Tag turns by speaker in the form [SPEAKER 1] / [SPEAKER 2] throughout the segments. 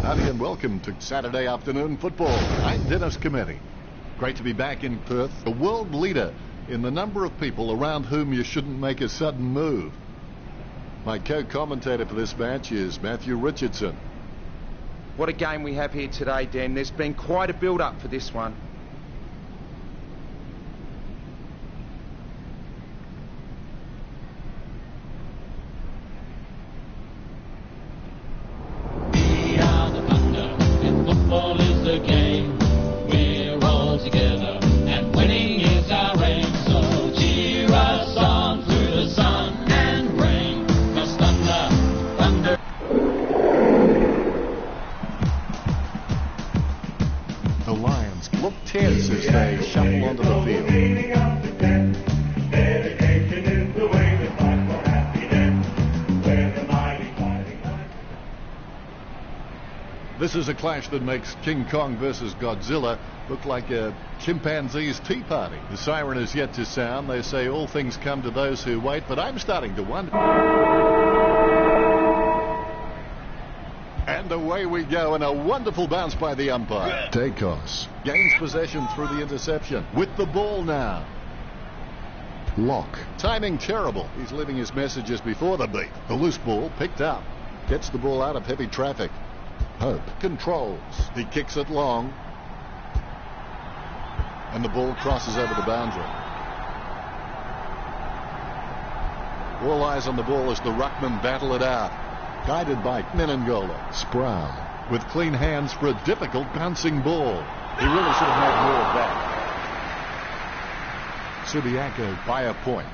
[SPEAKER 1] Howdy and welcome to Saturday afternoon football. I'm Dennis Cometti. Great to be back in Perth, a world leader in the number of people around whom you shouldn't make a sudden move. My co-commentator for this match is Matthew Richardson.
[SPEAKER 2] What a game we have here today, Dan. There's been quite a build-up for this one.
[SPEAKER 1] The Lions look tense as they shuffle onto the field. This is a clash that makes King Kong versus Godzilla look like a chimpanzee's tea party. The siren is yet to sound. They say all things come to those who wait, but I'm starting to wonder. And away we go, and a wonderful bounce by the umpire. Dacos gains possession through the interception. With the ball now. Lock. Timing terrible. He's leaving his messages before the beat. The loose ball picked up. Gets the ball out of heavy traffic. Hope controls. He kicks it long. And the ball crosses over the boundary. All eyes on the ball as the ruckmen battle it out. Guided by Menengola. Sproul with clean hands for a difficult bouncing ball. He really should have made more of that. Subiaco by a point.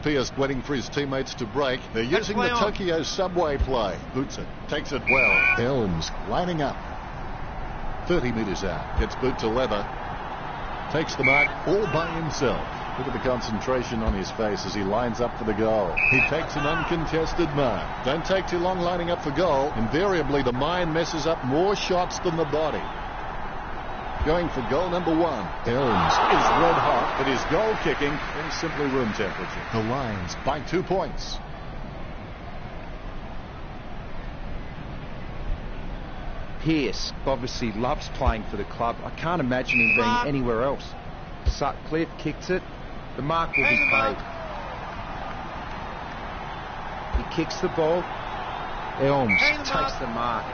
[SPEAKER 1] Pierce waiting for his teammates to break. They're using the Tokyo subway play. Boots it. Takes it well. Elms lining up. 30 meters out. Gets boot to leather. Takes the mark all by himself. Look at the concentration on his face as he lines up for the goal. He takes an uncontested mark. Don't take too long lining up for goal. Invariably, the mind messes up more shots than the body. Going for goal number one. Elms is red hot, but his goal kicking is simply room temperature. The Lions by 2 points.
[SPEAKER 2] Pierce obviously loves playing for the club. I can't imagine him being anywhere else. Sutcliffe kicks it. The mark will be paid. He kicks the ball. Elms takes the mark.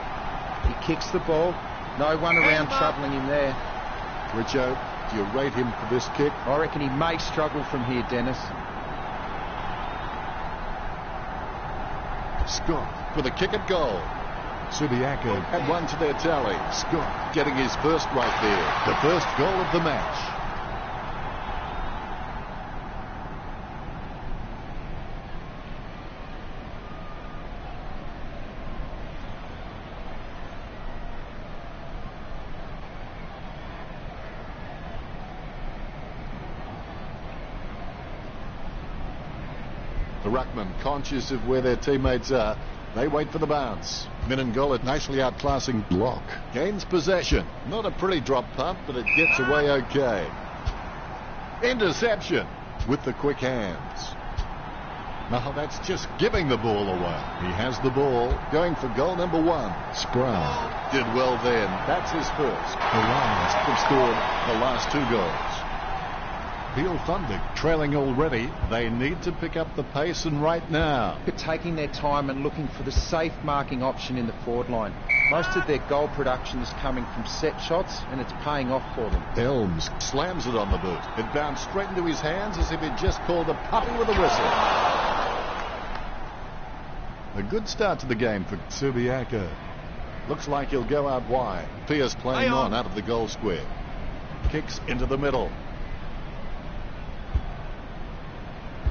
[SPEAKER 2] He kicks the ball. No one around troubling him there.
[SPEAKER 1] Richo, do you rate him for this kick?
[SPEAKER 2] I reckon he may struggle from here, Dennis.
[SPEAKER 1] Scott with a kick at goal. Subiaco had one to their tally. Scott getting his first right there. The first goal of the match. The ruckman conscious of where their teammates are. They wait for the bounce. Menengola nicely outclassing block. Gains possession. Not a pretty drop punt, but it gets away okay. Interception with the quick hands. Now that's just giving the ball away. He has the ball. Going for goal number one. Sproul did well then. That's his first. The Lions have scored the last 2 goals. Peel Thunder trailing already. They need to pick up the pace, and right now.
[SPEAKER 2] They're taking their time and looking for the safe marking option in the forward line. Most of their goal production is coming from set shots, and it's paying off for them.
[SPEAKER 1] Elms slams it on the boot. It bounced straight into his hands as if he'd just called a puppy with a whistle. A good start to the game for Subiaco. Looks like he'll go out wide. Pierce playing on out of the goal square. Kicks into the middle.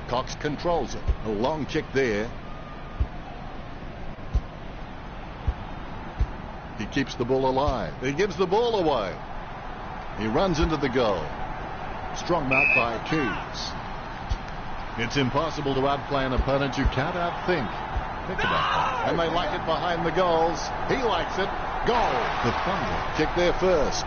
[SPEAKER 1] Cox controls it. A long kick there. He keeps the ball alive. He gives the ball away. He runs into the goal. Strong mark by Keys. It's impossible to outplay an opponent you can't outthink. Think about that. And they like it behind the goals. He likes it. Goal. The Thunder kick there first.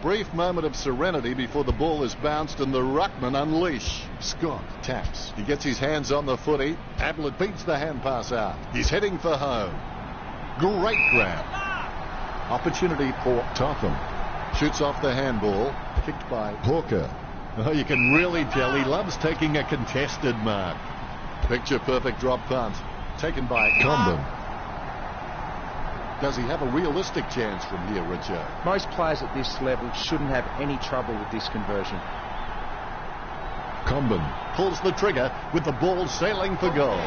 [SPEAKER 1] brief moment of serenity before the ball is bounced and the ruckman unleash. Scott taps. He gets his hands on the footy. Ablett beats the hand pass out. He's heading for home. Great grab. Opportunity for Topham. Shoots off the handball. Kicked by Hawker. Oh, you can really tell he loves taking a contested mark. Picture perfect drop punt. Taken by Comben. Does he have a realistic chance from here, Richard?
[SPEAKER 2] Most players at this level shouldn't have any trouble with this conversion.
[SPEAKER 1] Comben pulls the trigger with the ball sailing for goal.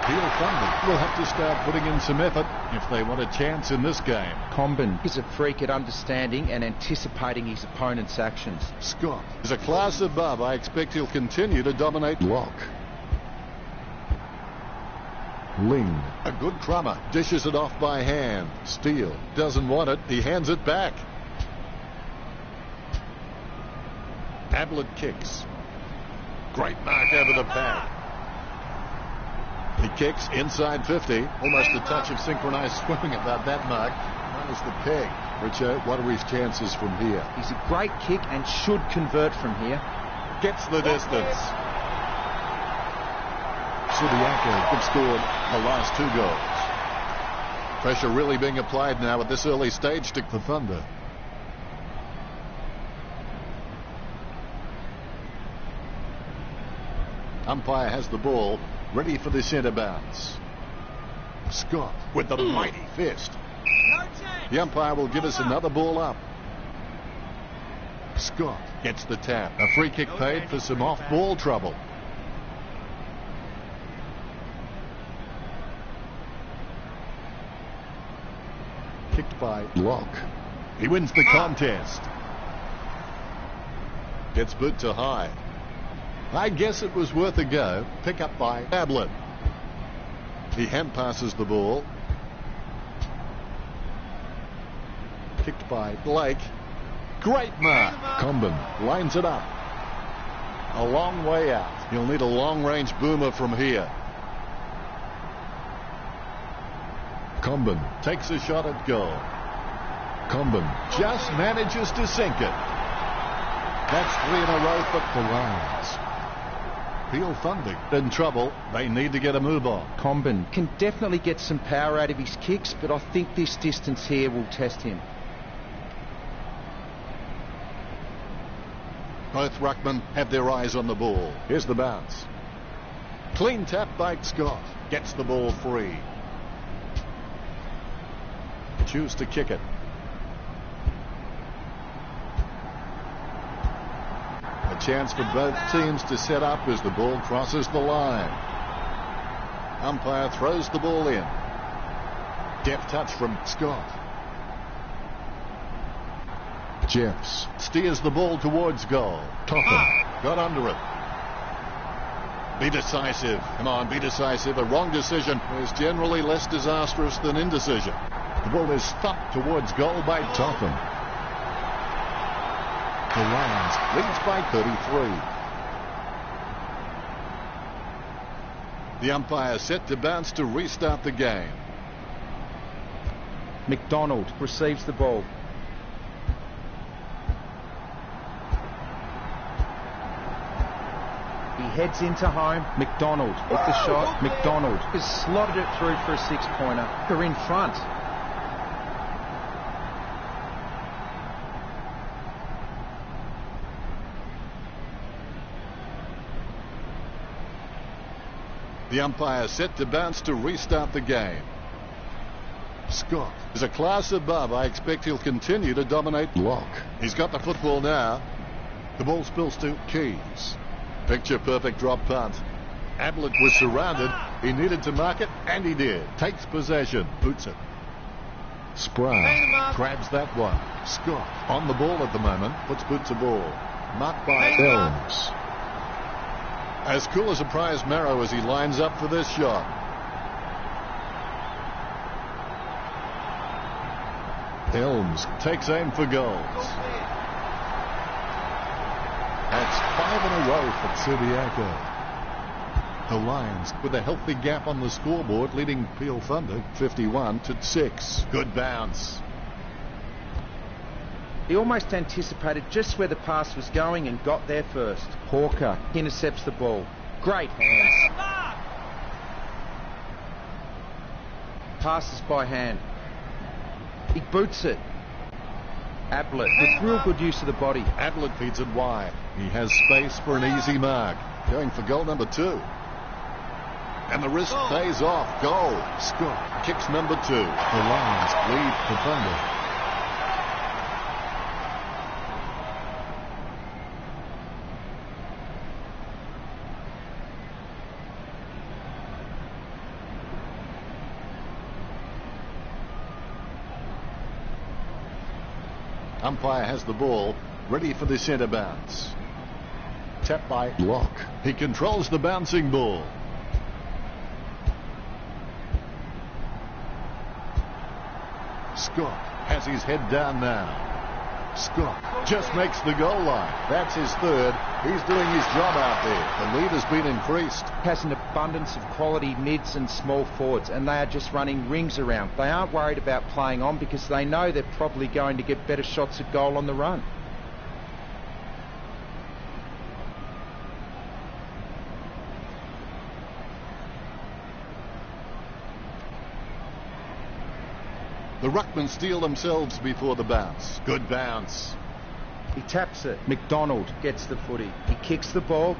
[SPEAKER 1] Peel Thunder will have to start putting in some effort if they want a chance in this game.
[SPEAKER 2] Comben is a freak at understanding and anticipating his opponent's actions.
[SPEAKER 1] Scott is a class above. I expect he'll continue to dominate lock. Ling, a good crummer, dishes it off by hand. Steele doesn't want it, he hands it back. Ablett kicks. Great mark over the pad. He kicks inside 50. Almost a touch of synchronized swimming about that mark. Minus the peg. Richard, what are his chances from here?
[SPEAKER 2] He's a great kick and should convert from here.
[SPEAKER 1] Gets the distance. Subiaco have scored the last 2 goals. Pressure really being applied now at this early stage to the Thunder. Umpire has the ball, ready for the centre bounce. Scott with the mighty fist. The umpire will give us another ball up. Scott gets the tap. A free kick paid for some off-ball trouble. Kicked by Locke. He wins the contest. Gets boot to high. I guess it was worth a go. Pick up by Ablett. He hand passes the ball. Kicked by Blake. Great mark. Comben lines it up. A long way out. He'll need a long-range boomer from here. Comben takes a shot at goal. Comben just manages to sink it. That's 3 in a row for the Lions. Peel Thunder in trouble. They need to get a move on.
[SPEAKER 2] Comben can definitely get some power out of his kicks, but I think this distance here will test him.
[SPEAKER 1] Both ruckmen have their eyes on the ball. Here's the bounce. Clean tap by Scott. Gets the ball free. Choose to kick it. A chance for both teams to set up as the ball crosses the line. Umpire throws the ball in. Deft touch from Scott. Jeffs steers the ball towards goal. Topham got under it. Be decisive. Come on, be decisive. A wrong decision is generally less disastrous than indecision. The ball is thumped towards goal by Topham. The Lions leads by 33. The umpire set to bounce to restart the game.
[SPEAKER 2] McDonald receives the ball. He heads into home. McDonald with the shot. McDonald has slotted it through for a 6-pointer. They're in front.
[SPEAKER 1] The umpire set to bounce to restart the game. Scott is a class above. I expect he'll continue to dominate lock. He's got the football now. The ball spills to Keys. Picture perfect drop punt. Ablett was surrounded. He needed to mark it, and he did. Takes possession. Boots it. Sproul grabs that one. Scott on the ball at the moment. Puts boot to ball. Marked by Elms. As cool as a prize marrow as he lines up for this shot. Elms takes aim for goals. That's 5 in a row for Subiaco. The Lions with a healthy gap on the scoreboard, leading Peel Thunder 51-6. Good bounce.
[SPEAKER 2] He almost anticipated just where the pass was going and got there first. Hawker intercepts the ball. Great hands. Passes by hand. He boots it. Ablett with real good use of the body.
[SPEAKER 1] Ablett feeds it wide. He has space for an easy mark. Going for goal number 2. And the risk pays off. Goal. Scott kicks number 2. The Lions lead the Thunder. Umpire has the ball, ready for the centre bounce. Tap by Locke. He controls the bouncing ball. Scott has his head down now. Scott just makes the goal line. That's his 3rd. He's doing his job out there. The lead has been increased.
[SPEAKER 2] Has an abundance of quality mids and small forwards, and they are just running rings around. They aren't worried about playing on because they know they're probably going to get better shots at goal on the run.
[SPEAKER 1] The ruckmen steel themselves before the bounce. Good bounce.
[SPEAKER 2] He taps it. McDonald gets the footy. He kicks the ball.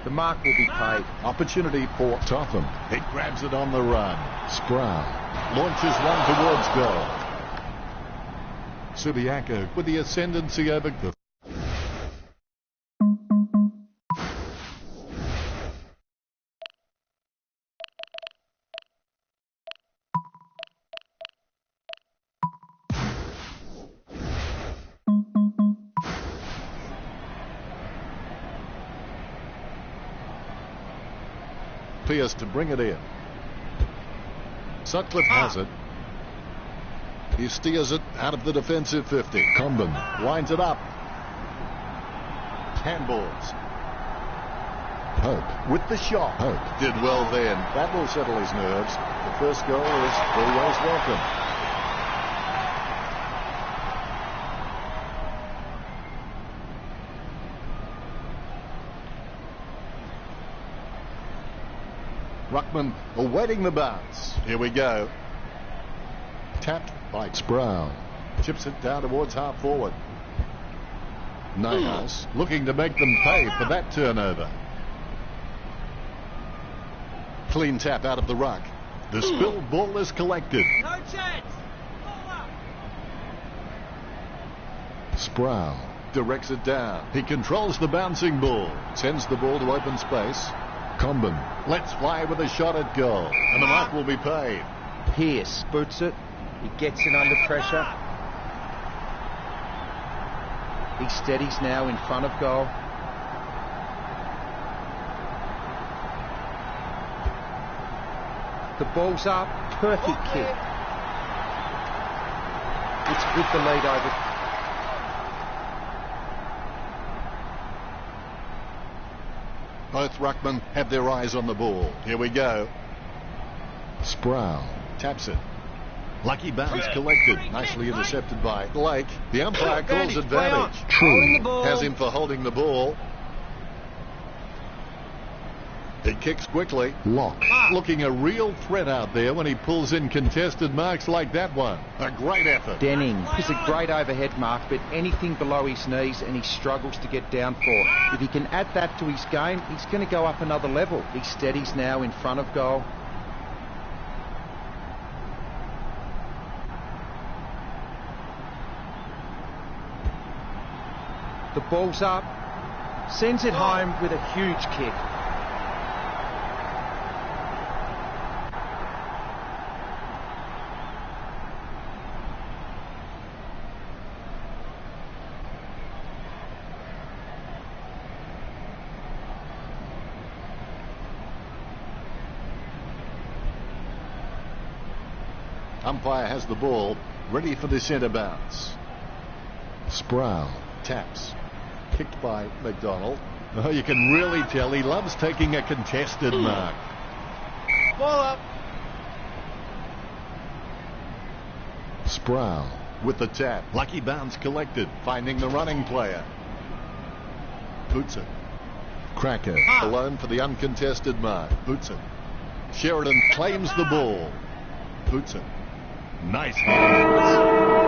[SPEAKER 2] The mark will be paid.
[SPEAKER 1] Opportunity for Topham. He grabs it on the run. Sproul launches one towards goal. Subiaco with the ascendancy over the... Pierce to bring it in. Sutcliffe has it. He steers it out of the defensive 50. Comben winds it up. Handballs. Hope with the shot. Hope did well then. That will settle his nerves. The first goal is always welcome. Ruckman awaiting the bounce. Here we go. Tapped by Sproul. Chips it down towards half forward. Niles looking to make them pay for that turnover. Clean tap out of the ruck. The spilled ball is collected.
[SPEAKER 3] No chance. Ball up.
[SPEAKER 1] Sproul directs it down. He controls the bouncing ball. Sends the ball to open space. Comben lets fly with a shot at goal. And the mark will be paid.
[SPEAKER 2] Pierce boots it. He gets in under pressure. He steadies now in front of goal. The ball's up. Perfect kick. It's with the lead over.
[SPEAKER 1] Both ruckmen have their eyes on the ball. Here we go. Sproul taps it. Lucky bounce collected. Nicely intercepted by Blake. The umpire calls advantage. True has him for holding the ball. He kicks quickly. Locke looking a real threat out there when he pulls in contested marks like that one. A great effort.
[SPEAKER 2] Denning is a great overhead mark, but anything below his knees and he struggles to get down for. If he can add that to his game, he's going to go up another level. He steadies now in front of goal. The ball's up. Sends it home with a huge kick.
[SPEAKER 1] Umpire has the ball, ready for the centre bounce. Sproul taps. Kicked by McDonald. Oh, you can really tell he loves taking a contested mark.
[SPEAKER 3] Ball up.
[SPEAKER 1] Sproul with the tap. Lucky bounce collected, finding the running player. Boots it. Cracker alone for the uncontested mark. Boots it. Sheridan claims the ball. Boots it. Nice hands.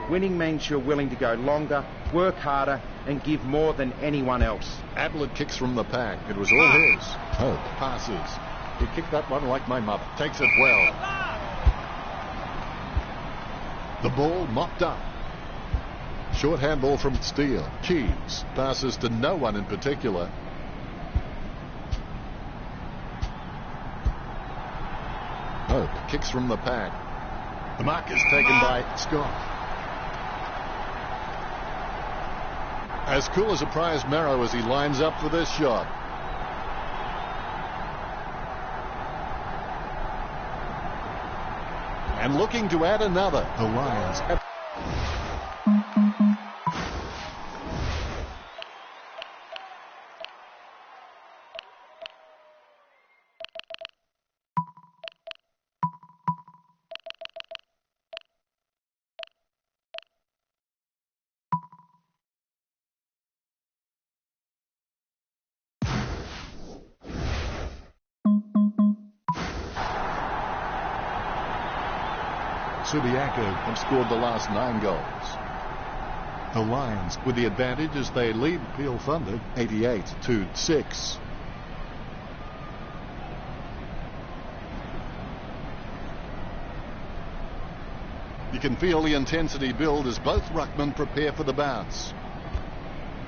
[SPEAKER 2] Winning means you're willing to go longer, work harder, and give more than anyone else.
[SPEAKER 1] Ablett kicks from the pack. It was all his. Hope passes. He kicked that one like my mother. Takes it well. The ball mopped up. Short handball from Steele. Keys passes to no one in particular. Hope kicks from the pack. The mark is taken by Scott. As cool as a prize marrow as he lines up for this shot. And looking to add another. The Lions. Subiaco have scored the last 9 goals. The Lions with the advantage as they lead Peel Thunder 88-6. You can feel the intensity build as both ruckmen prepare for the bounce.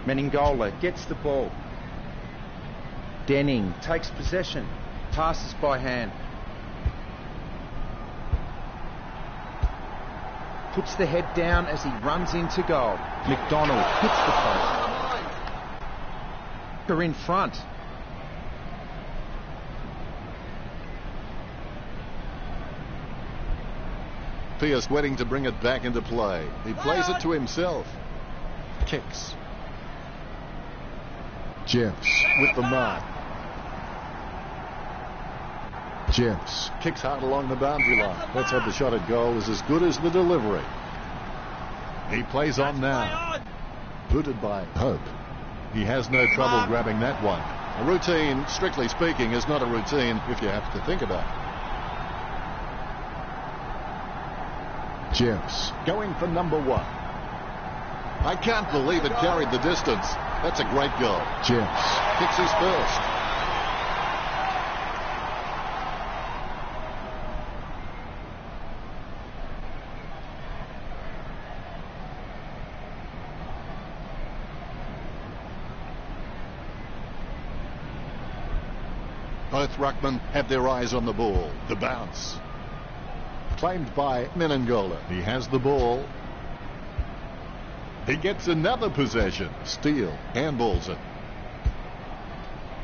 [SPEAKER 2] Meningola gets the ball. Denning takes possession. Passes by hand. Puts the head down as he runs into goal. McDonald hits the post. They're in front.
[SPEAKER 1] Pierce waiting to bring it back into play. He plays it to himself. Kicks. Jeffs with the mark. Jeffs kicks hard along the boundary line. Let's have the shot at goal is as good as the delivery. He plays on now. Booted by Hope. He has no trouble grabbing that one. A routine, strictly speaking, is not a routine if you have to think about it. Jeffs going for number 1. I can't believe it carried the distance. That's a great goal. Jeffs kicks his first. Both ruckmen have their eyes on the ball. The bounce. Claimed by Meningola. He has the ball. He gets another possession. Steele handballs it.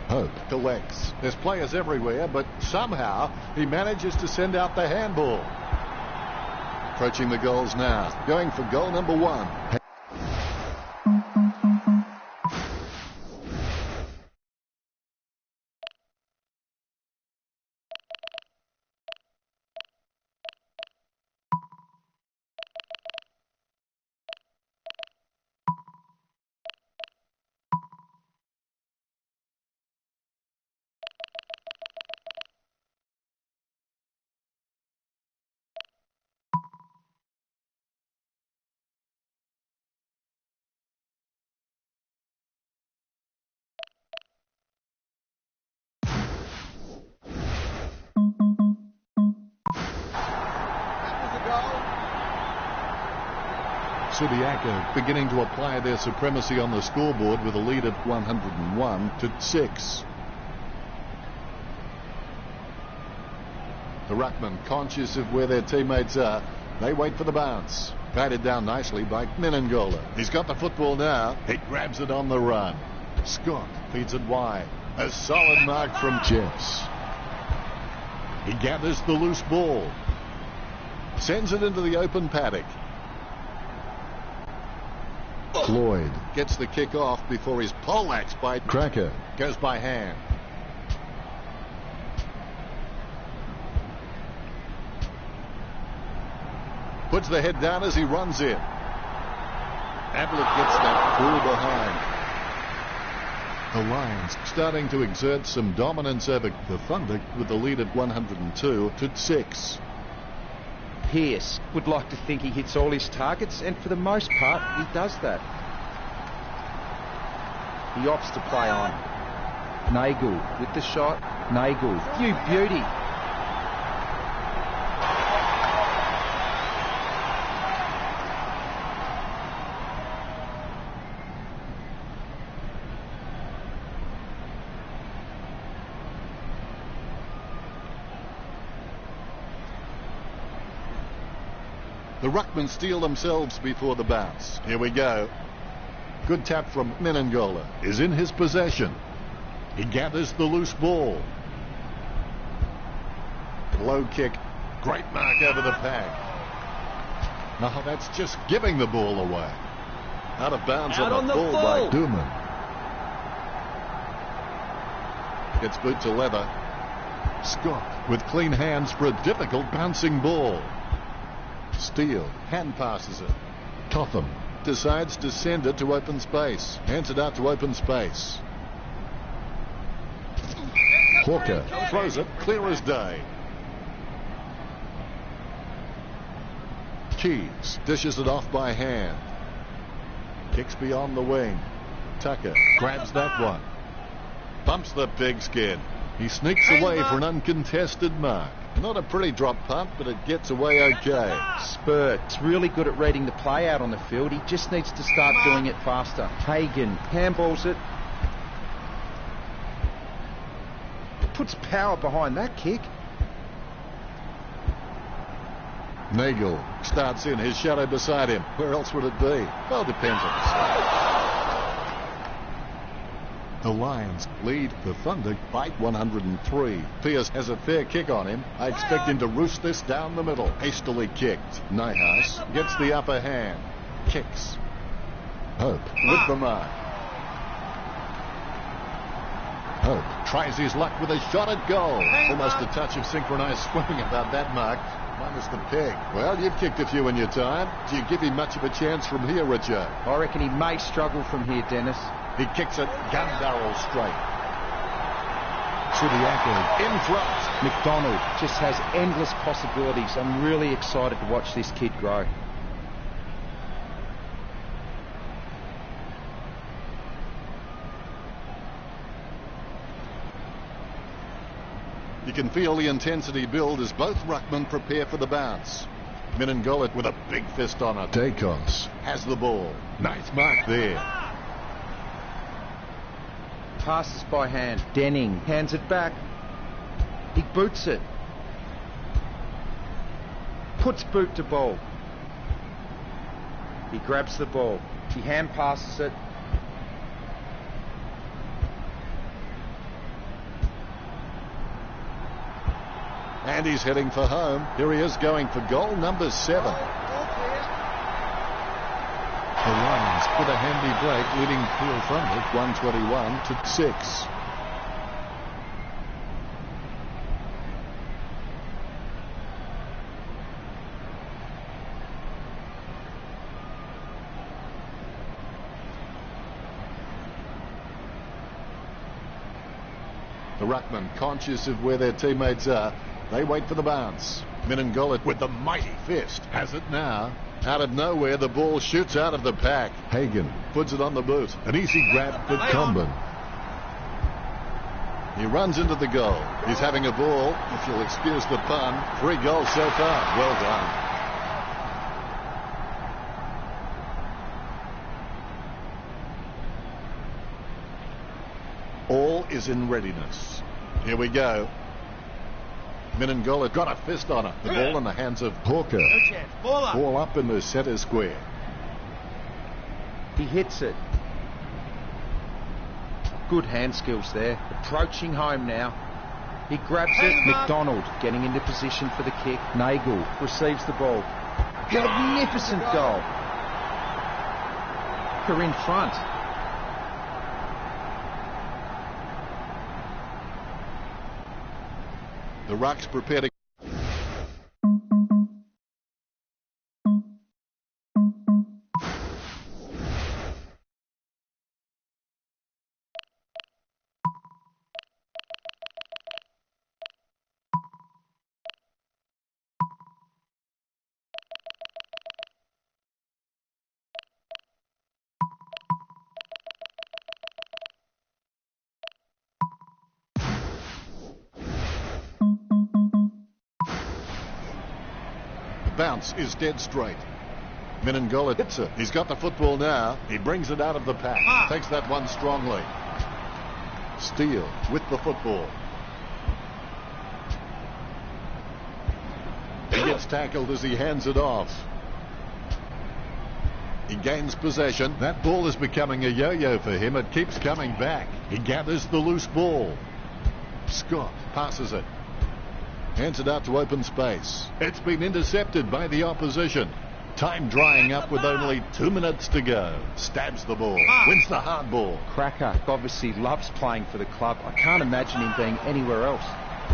[SPEAKER 1] Hope collects. There's players everywhere, but somehow he manages to send out the handball. Approaching the goals now. Going for goal number 1. Subiaco beginning to apply their supremacy on the scoreboard with a lead of 101-6. The ruckmen, conscious of where their teammates are, they wait for the bounce. Guided down nicely by Meningola. He's got the football now. He grabs it on the run. Scott feeds it wide. A solid mark from Jeffs. He gathers the loose ball. Sends it into the open paddock. Floyd gets the kick off before his poleaxed by Cracker. Goes by hand. Puts the head down as he runs in. Ablett gets that pull behind. The Lions starting to exert some dominance over the Thunder with the lead at 102-6.
[SPEAKER 2] Pearce would like to think he hits all his targets, and for the most part, he does that. He opts to play on. Nagel with the shot. Nagel, you beauty.
[SPEAKER 1] The Ruckmen steal themselves before the bounce. Here we go. Good tap from Menengola is in his possession. He gathers the loose ball. Low kick. Great mark over the pack. No, that's just giving the ball away. Out of bounds on the ball by Dooman. Gets boot to leather. Scott with clean hands for a difficult bouncing ball. Steele hand passes it. Totham decides to send it to open space. Hands it out to open space. Hawker throws it clear as day. Keys dishes it off by hand. Kicks beyond the wing. Tucker grabs that one. Bumps the pigskin. He sneaks away for an uncontested mark. Not a pretty drop punt, but it gets away okay.
[SPEAKER 2] Spurt's really good at reading the play out on the field. He just needs to start doing it faster. Hagen handballs it. Puts power behind that kick.
[SPEAKER 1] Nagel starts in, his shadow beside him. Where else would it be? Well, depends on the side. The Lions lead the Thunder by 103. Pearce has a fair kick on him. I expect him to roost this down the middle. Hastily kicked. Nyhouse gets the upper hand. Kicks. Hope with the mark. Hope tries his luck with a shot at goal. Almost a touch of synchronized swimming about that mark. Minus the peg. Well, you've kicked a few in your time. Do you give him much of a chance from here, Richard?
[SPEAKER 2] I reckon he may struggle from here, Dennis.
[SPEAKER 1] He kicks it gun barrel straight. Subiaco in front.
[SPEAKER 2] McDonald just has endless possibilities. I'm really excited to watch this kid grow.
[SPEAKER 1] You can feel the intensity build as both ruckmen prepare for the bounce. Menengola with a big fist on it. Dacos has the ball. Nice mark there.
[SPEAKER 2] Passes by hand. Denning hands it back. He boots it. Puts boot to ball. He grabs the ball. He hand passes it.
[SPEAKER 1] And he's heading for home. Here he is going for goal number 7. The Lions with a handy break, leading Peel Thunder 121-6. The ruckman conscious of where their teammates are. They wait for the bounce. Menengola with the mighty fist has it now. Out of nowhere, the ball shoots out of the pack. Hagen puts it on the boot. An easy grab for Comben. He runs into the goal. He's having a ball, if you'll excuse the pun. 3 goals so far. Well done. All is in readiness. Here we go. Menengola got a fist on it. The ball in the hands of Hawker. Ball up in the center square.
[SPEAKER 2] He hits it. Good hand skills there. Approaching home now. He grabs it. McDonald getting into position for the kick. Nagel receives the ball. Magnificent goal. They're in front.
[SPEAKER 1] The ruck's prepared to... Bounce is dead straight. Menengola hits it. He's got the football now. He brings it out of the pack. Takes that one strongly. Steele with the football. He gets tackled as he hands it off. He gains possession. That ball is becoming a yo-yo for him. It keeps coming back. He gathers the loose ball. Scott passes it. Hands it out to open space. It's been intercepted by the opposition. Time drying up with only 2 minutes to go. Stabs the ball. Wins the hard ball.
[SPEAKER 2] Cracker obviously loves playing for the club. I can't imagine him being anywhere else.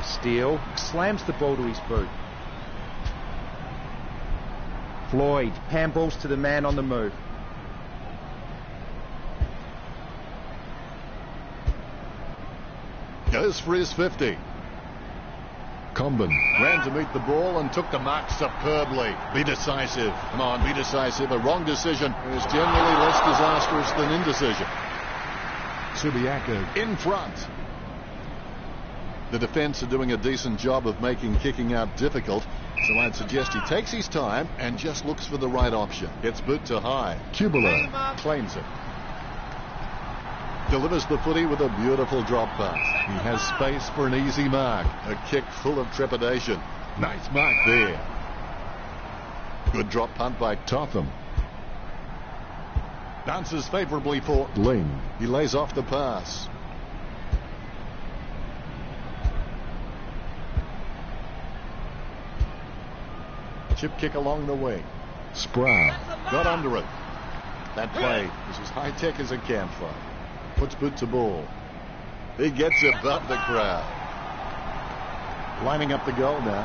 [SPEAKER 2] Steele slams the ball to his boot. Floyd handballs to the man on the move.
[SPEAKER 1] Goes for his 50. Comben ran to meet the ball and took the mark superbly. Be decisive. Come on, be decisive. A wrong decision is generally less disastrous than indecision. Subiaco in front. The defence are doing a decent job of making kicking out difficult, so I'd suggest he takes his time and just looks for the right option. Gets boot to high. Kubala claims it. Delivers the footy with a beautiful drop pass. He has space for an easy mark. A kick full of trepidation. Nice mark there. Good drop punt by Totham. Bounces favourably for Ling. He lays off the pass. Chip kick along the wing. Sproul got under it. That play is as high-tech as a campfire. Puts boot to ball. He gets above the crowd. Lining up the goal now.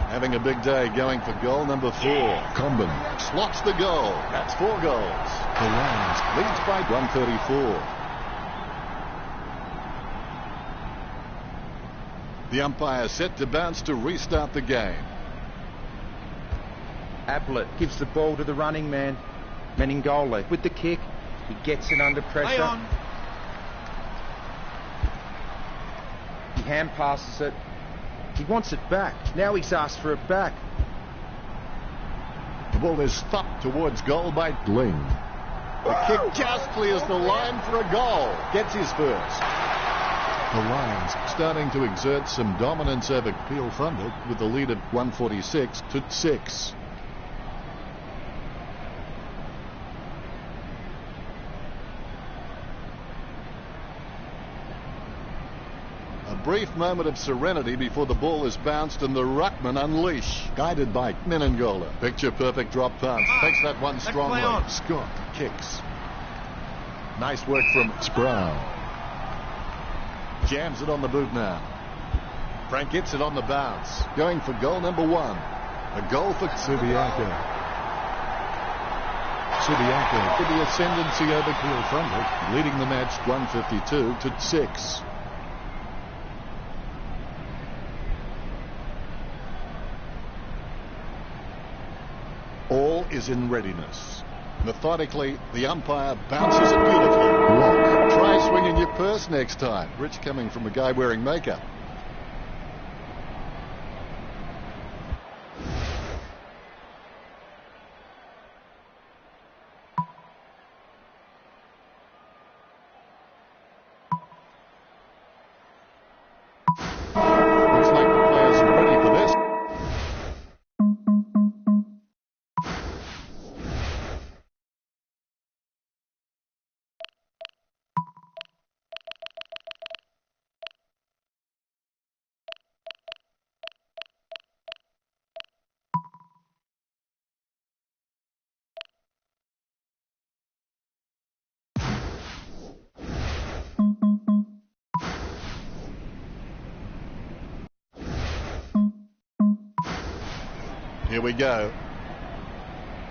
[SPEAKER 1] Having a big day, going for goal number 4. Comben slots the goal. That's 4 goals. The Lions leads by 134. The umpire set to bounce to restart the game.
[SPEAKER 2] Ablett gives the ball to the running man. Menengola with the kick. He gets it under pressure. He hand passes it. He wants it back. Now he's asked for it back.
[SPEAKER 1] The ball is thumped towards goal by Ling. The kick just clears the line for a goal. Gets his first. The Lions starting to exert some dominance over Peel Thunder with the lead at 146-6. A brief moment of serenity before the ball is bounced and the ruckman unleash. Guided by Menengola. Picture perfect drop pass. Takes that one strongly. Scott kicks. Nice work from Sproul. Jams it on the boot now. Frank gets it on the bounce. Going for goal number 1. A goal for Subiaco. Subiaco with the ascendancy over Peel Thunder, leading the match 152-6. All is in readiness. Methodically, the umpire bounces it beautifully. Lock. Try swinging your purse next time. Rich coming from a guy wearing makeup. Looks like the players are ready for this. Here we go.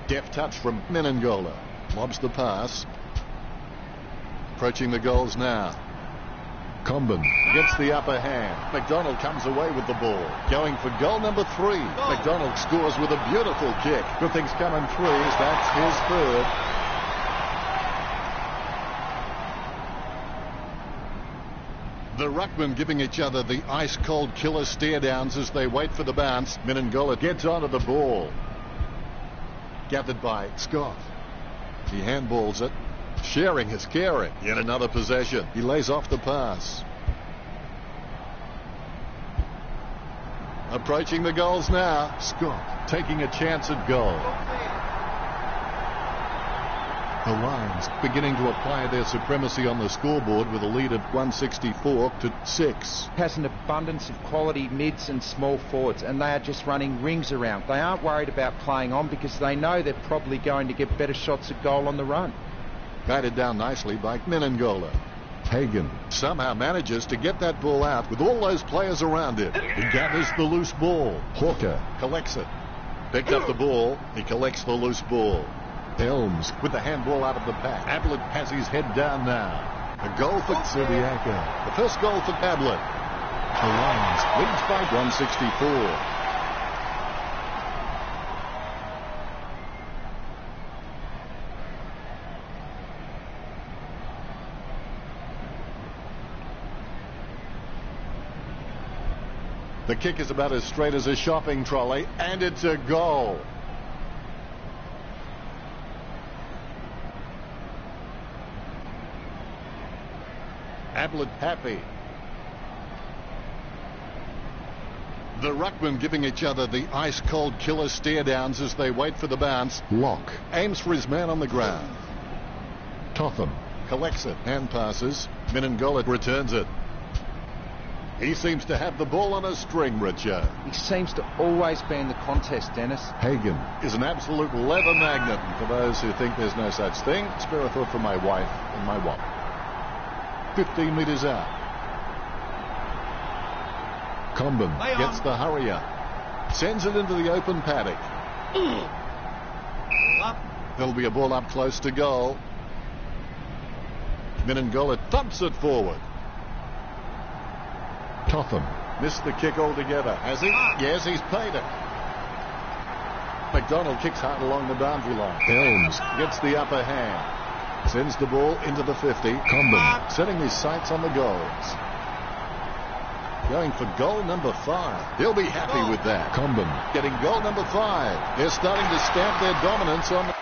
[SPEAKER 1] Deft touch from Menengola. Lobs the pass. Approaching the goals now. Comben gets the upper hand. McDonald comes away with the ball. Going for goal number 3. McDonald scores with a beautiful kick. Good things coming threes. That's his third. The ruckmen giving each other the ice-cold killer stare-downs as they wait for the bounce. Menengola gets onto the ball. Gathered by Scott. He handballs it. Sharing is caring. Yet another possession. He lays off the pass. Approaching the goals now. Scott taking a chance at goal. The Lions beginning to apply their supremacy on the scoreboard with a lead of 164-6.
[SPEAKER 2] Has an abundance of quality mids and small forwards, and they are just running rings around. They aren't worried about playing on because they know they're probably going to get better shots at goal on the run.
[SPEAKER 1] Guided down nicely by Menengola. Hagen somehow manages to get that ball out with all those players around him. He gathers the loose ball. Hawker collects it. Picked up the ball. He collects the loose ball. Elms with the handball out of the pack. Ablett has his head down now. A goal for Subiaco. The first goal for Ablett. The Lions leads by 164. The kick is about as straight as a shopping trolley, and it's a goal. Ablett happy. The ruckmen giving each other the ice-cold killer stare-downs as they wait for the bounce. Locke aims for his man on the ground. Totham collects it. Hand passes. Menengola returns it. He seems to have the ball on a string, Richo.
[SPEAKER 2] He seems to always be in the contest, Dennis.
[SPEAKER 1] Hagen is an absolute leather magnet. And for those who think there's no such thing, spare a thought for my wife and my WAFL. 15 metres out. Comben gets the hurry up. Sends it into the open paddock. There'll be a ball up close to goal. Menengola thumps it forward. Totham missed the kick altogether. Has he? Yes, he's paid it. McDonald kicks hard along the boundary line. Elms gets the upper hand. Sends the ball into the 50. Comben setting his sights on the goals. Going for goal number 5. He'll be happy with that. Comben getting goal number 5. They're starting to stamp their dominance on the...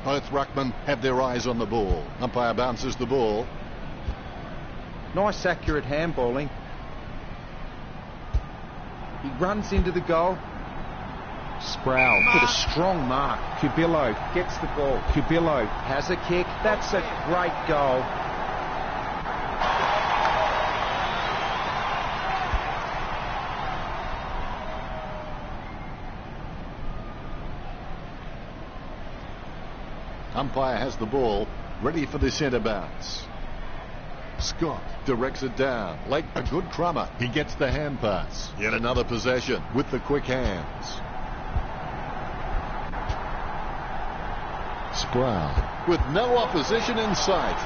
[SPEAKER 1] Both ruckmen have their eyes on the ball. Umpire bounces the ball.
[SPEAKER 2] Nice accurate handballing. He runs into the goal. Sproul put a strong mark. Cubillo gets the ball. Cubillo has a kick. That's a great goal.
[SPEAKER 1] Umpire has the ball, ready for the centre bounce. Scott directs it down. Lake a good crummer. He gets the hand pass. Yet another possession with the quick hands. Sproul with no opposition in sight.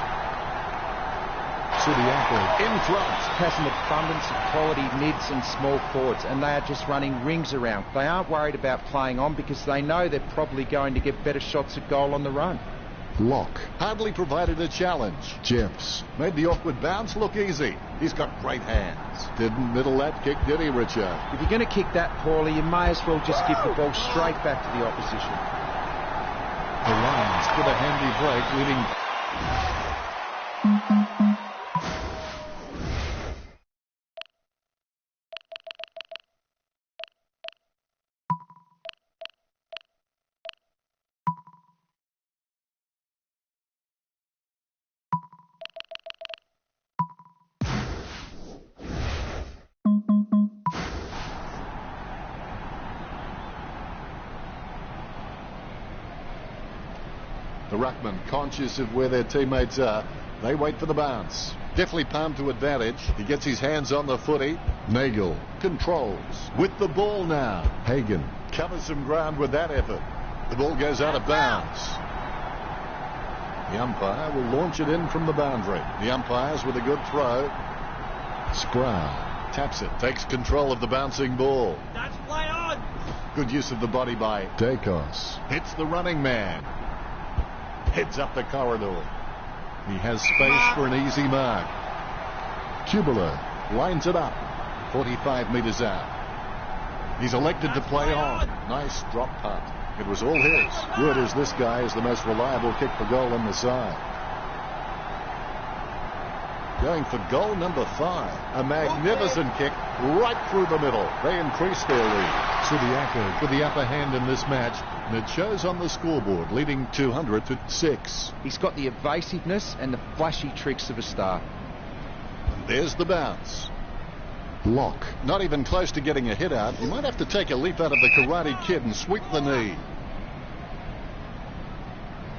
[SPEAKER 1] Subiaco in front.
[SPEAKER 2] Has an abundance of quality mids and small forwards, and they are just running rings around. They aren't worried about playing on because they know they're probably going to get better shots at goal on the run.
[SPEAKER 1] Lock hardly provided a challenge. Jeffs made the awkward bounce look easy. He's got great hands. Didn't middle that kick, did he, Richard?
[SPEAKER 2] If you're going to kick that poorly, you may as well just give the ball straight back to the opposition.
[SPEAKER 1] The Lions with a handy break, leading. The ruckman, conscious of where their teammates are, they wait for the bounce. Definitely palmed to advantage. He gets his hands on the footy. Nagel controls with the ball now. Hagen covers some ground with that effort. The ball goes out of bounds. The umpire will launch it in from the boundary. The umpires with a good throw. Sproul taps it, takes control of the bouncing ball.
[SPEAKER 3] That's play on.
[SPEAKER 1] Good use of the body by Dacos. Hits the running man. Heads up the corridor. He has space for an easy mark. Kubler lines it up. 45 metres out. He's elected to play on. Nice drop punt. It was all his. Good as this guy is the most reliable kick for goal on the side. Going for goal number 5. A magnificent kick right through the middle. They increase their lead. Subiaco with the upper hand in this match, and it shows on the scoreboard, leading 200-6.
[SPEAKER 2] He's got the evasiveness and the flashy tricks of a star.
[SPEAKER 1] There's the bounce. Lock. Not even close to getting a hit out. You might have to take a leap out of the Karate Kid and sweep the knee.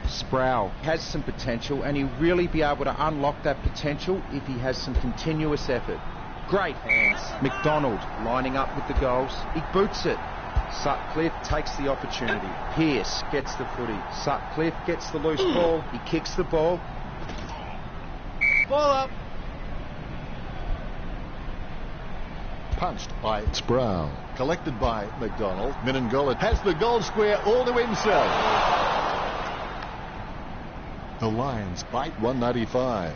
[SPEAKER 2] Sproul has some potential, and he'll really be able to unlock that potential if he has some continuous effort. Great hands. McDonald lining up with the goals. He boots it. Sutcliffe takes the opportunity. Pearce gets the footy. Sutcliffe gets the loose ball. He kicks the ball.
[SPEAKER 3] Ball up.
[SPEAKER 1] Punched by Sproul. Collected by McDonald. Menengola has the goal square all to himself. The Lions bite 195.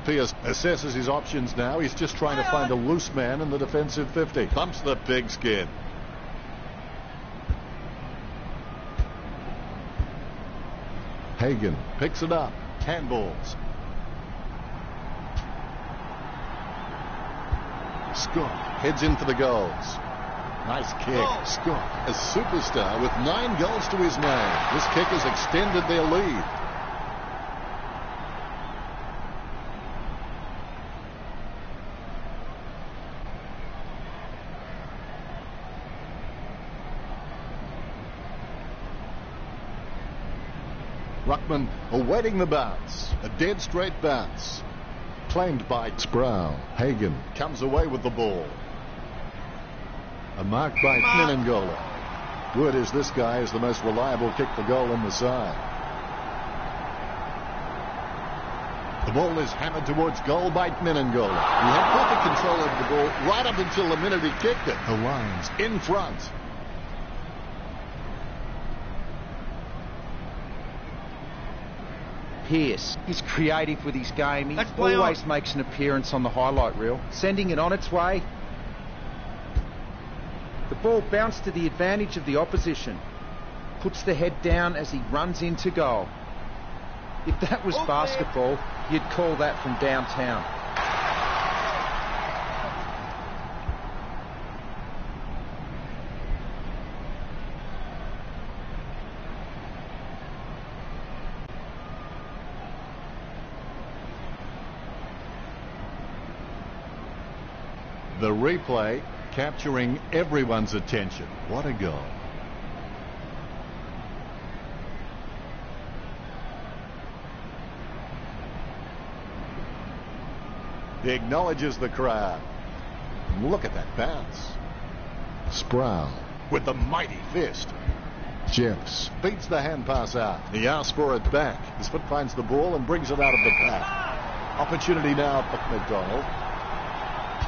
[SPEAKER 1] Pearce assesses his options now. He's just trying to find a loose man in the defensive 50. Pumps the pigskin. Hagen picks it up. Handballs. Scott heads in for the goals. Nice kick. Scott, a superstar with 9 goals to his name. This kick has extended their lead. Ruckman awaiting the bounce. A dead straight bounce. Claimed by Sproul. Hagen comes away with the ball. A mark by Menengola. Good as this guy is the most reliable kick for goal on the side. The ball is hammered towards goal by Menengola. He had perfect control over the ball right up until the minute he kicked it. The Lions in front.
[SPEAKER 2] Pearce is creative with his game. He always makes an appearance on the highlight reel. Sending it on its way. The ball bounced to the advantage of the opposition. Puts the head down as he runs into goal. If that was basketball, you'd call that from downtown.
[SPEAKER 1] The replay capturing everyone's attention. What a goal. He acknowledges the crowd. Look at that bounce. Sproul with the mighty fist. Jeffs beats the hand pass out. He asks for it back. His foot finds the ball and brings it out of the pack. Opportunity now for McDonald.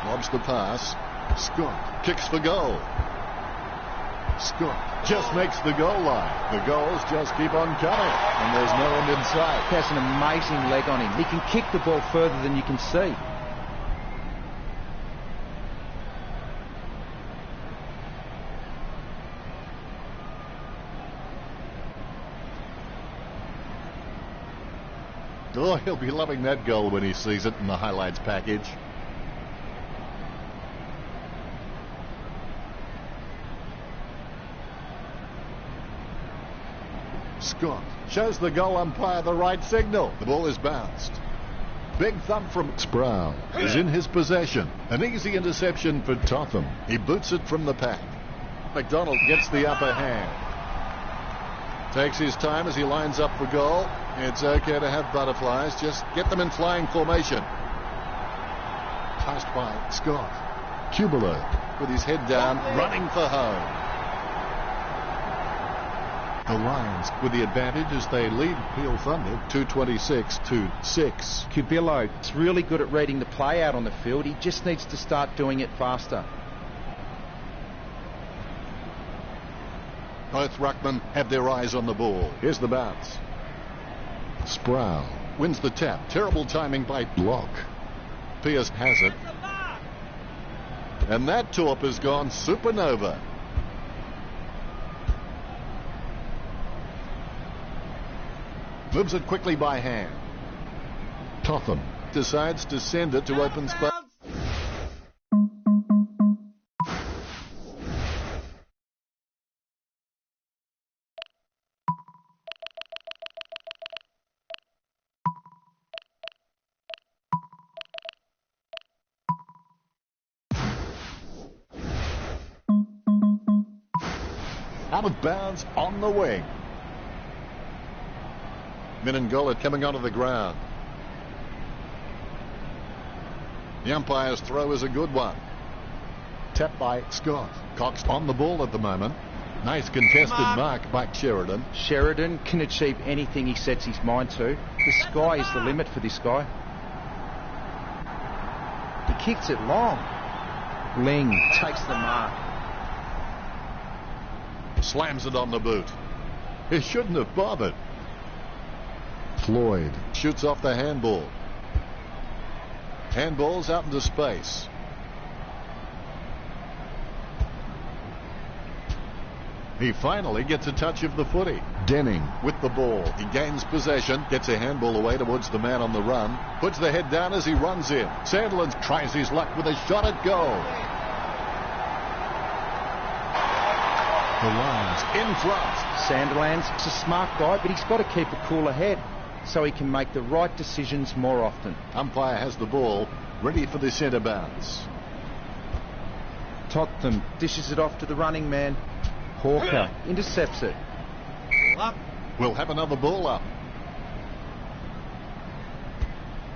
[SPEAKER 1] Lobs the pass. Scott kicks for goal. Scott just makes the goal line. The goals just keep on coming, and there's no end in sight.
[SPEAKER 2] He has an amazing leg on him. He can kick the ball further than you can see.
[SPEAKER 1] Oh, he'll be loving that goal when he sees it in the highlights package. Scott shows the goal umpire the right signal. The ball is bounced. Big thump from Sproul is in his possession. An easy interception for Totham. He boots it from the pack. McDonald gets the upper hand. Takes his time as he lines up for goal. It's okay to have butterflies. Just get them in flying formation. Passed by Scott. Kubler with his head down, running for home. The Lions with the advantage as they lead Peel Thunder 226-6.
[SPEAKER 2] Cubillo is really good at reading the play out on the field. He just needs to start doing it faster.
[SPEAKER 1] Both ruckmen have their eyes on the ball. Here's the bounce. Sproul wins the tap. Terrible timing by Block. Pierce has it. And that torp has gone supernova. Moves it quickly by hand. Totham decides to send it to open space. Out of bounds on the wing. Minangola coming onto the ground. The umpire's throw is a good one. Tapped by Scott. Cox on the ball at the moment. Nice contested mark by Sheridan.
[SPEAKER 2] Sheridan can achieve anything he sets his mind to. The sky is the limit for this guy. He kicks it long. Ling takes the mark.
[SPEAKER 1] Slams it on the boot. He shouldn't have bothered. Floyd shoots off the handball. Handball's out into space. He finally gets a touch of the footy. Denning with the ball. He gains possession, gets a handball away towards the man on the run, puts the head down as he runs in. Sandland tries his luck with a shot at goal. The Lions in front.
[SPEAKER 2] Sandilands is a smart guy, but he's got to keep a cooler head so he can make the right decisions more often.
[SPEAKER 1] Umpire has the ball, ready for the centre bounce.
[SPEAKER 2] Totham dishes it off to the running man. Hawker intercepts it.
[SPEAKER 1] We'll have another ball up.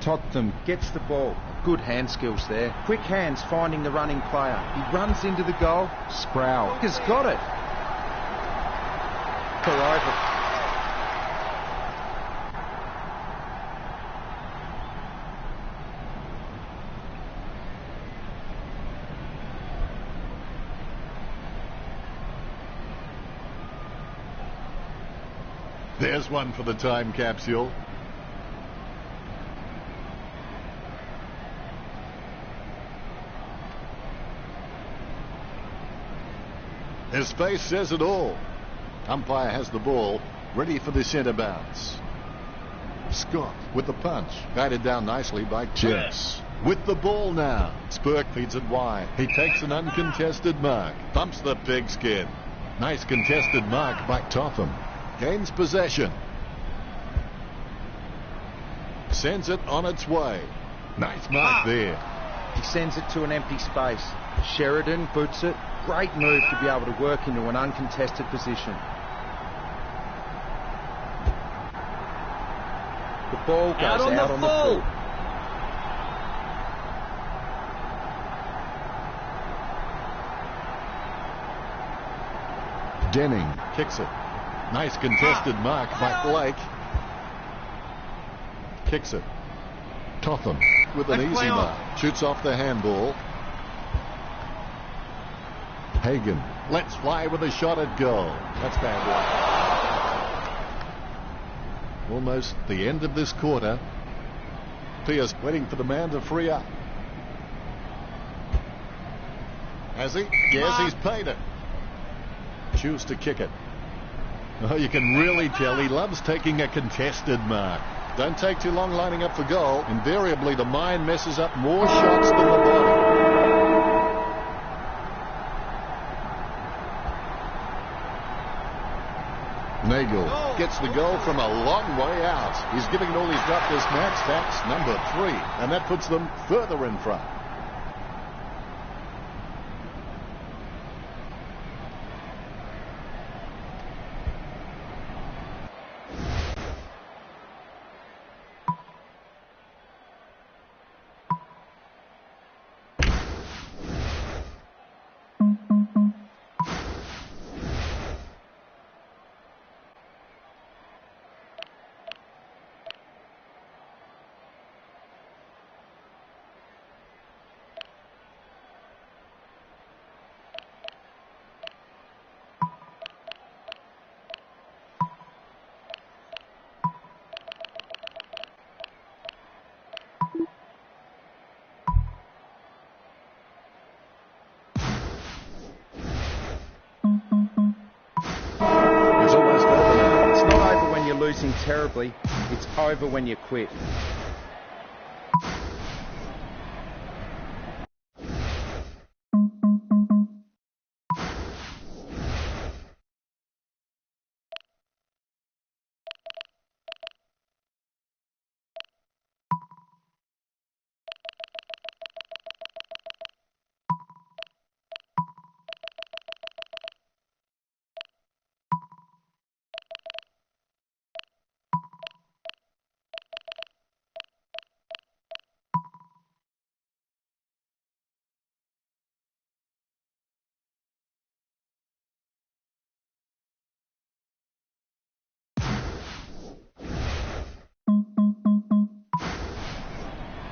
[SPEAKER 2] Totham gets the ball. Good hand skills there. Quick hands finding the running player. He runs into the goal. Sproul has got it. Over.
[SPEAKER 1] There's one for the time capsule. His face says it all. Umpire has the ball, ready for the centre bounce. Scott with the punch, guided down nicely by Jess. With the ball now, Spurk feeds it wide. He takes an uncontested mark, bumps the pigskin. Nice contested mark by Totham. Gains possession. Sends it on its way. Nice mark there.
[SPEAKER 2] He sends it to an empty space. Sheridan boots it. Great move to be able to work into an uncontested position. The ball goes out on the full.
[SPEAKER 1] Denning kicks it. Nice contested mark by Blake. Kicks it. Totham with an easy mark. Shoots off the handball. Hagen lets fly with a shot at goal. That's bad luck. Almost the end of this quarter. Pierce waiting for the man to free up. Has he? Yes, he's paid it. Choose to kick it. Oh, you can really tell he loves taking a contested mark. Don't take too long lining up for goal. Invariably, the mind messes up more shots than the body. Nagel gets the goal from a long way out. He's giving it all he's got this match. That's number 3. And that puts them further in front.
[SPEAKER 2] Losing terribly, it's over when you quit.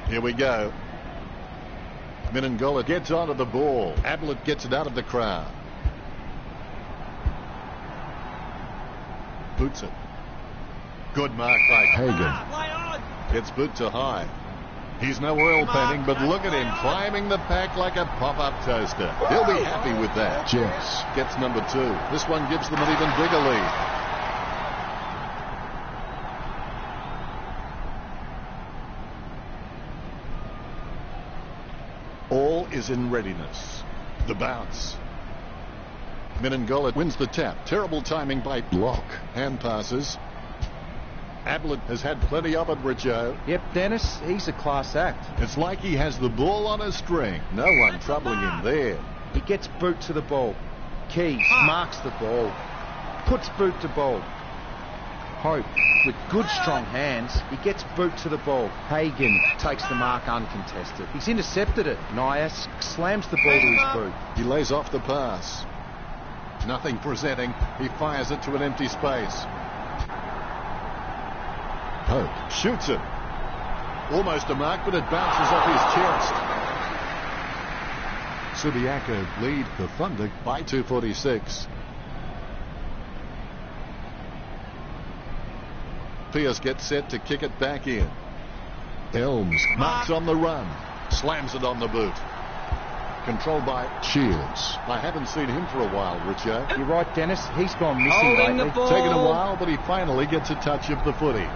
[SPEAKER 1] Here we go. Minangola gets onto the ball. Ablett gets it out of the crowd. Boots it. Good mark by Hagen. Gets boot to high. He's no oil painting, but look at him climbing the pack like a pop-up toaster. He'll be happy with that. Jess gets number 2. This one gives them an even bigger lead. All is in readiness. The bounce. Minangola wins the tap. Terrible timing by Block. Hand passes. Ablett has had plenty of it, Richo.
[SPEAKER 2] Yep, Dennis, he's a class act.
[SPEAKER 1] It's like he has the ball on a string. No one troubling him there.
[SPEAKER 2] He gets boot to the ball. Keys marks the ball. Puts boot to ball. Hope, with good strong hands, he gets boot to the ball. Hagen takes the mark uncontested. He's intercepted it. Nias slams the ball to his boot.
[SPEAKER 1] He lays off the pass. Nothing presenting. He fires it to an empty space. Hope shoots it. Almost a mark, but it bounces off his chest. Subiaco lead the Thunder by 2:46. Pierce gets set to kick it back in. Elms marks on the run. Slams it on the boot. Controlled by Shields. I haven't seen him for a while, Richard.
[SPEAKER 2] You're right, Dennis. He's gone missing lately.
[SPEAKER 1] Taken a while, but he finally gets a touch of the footy.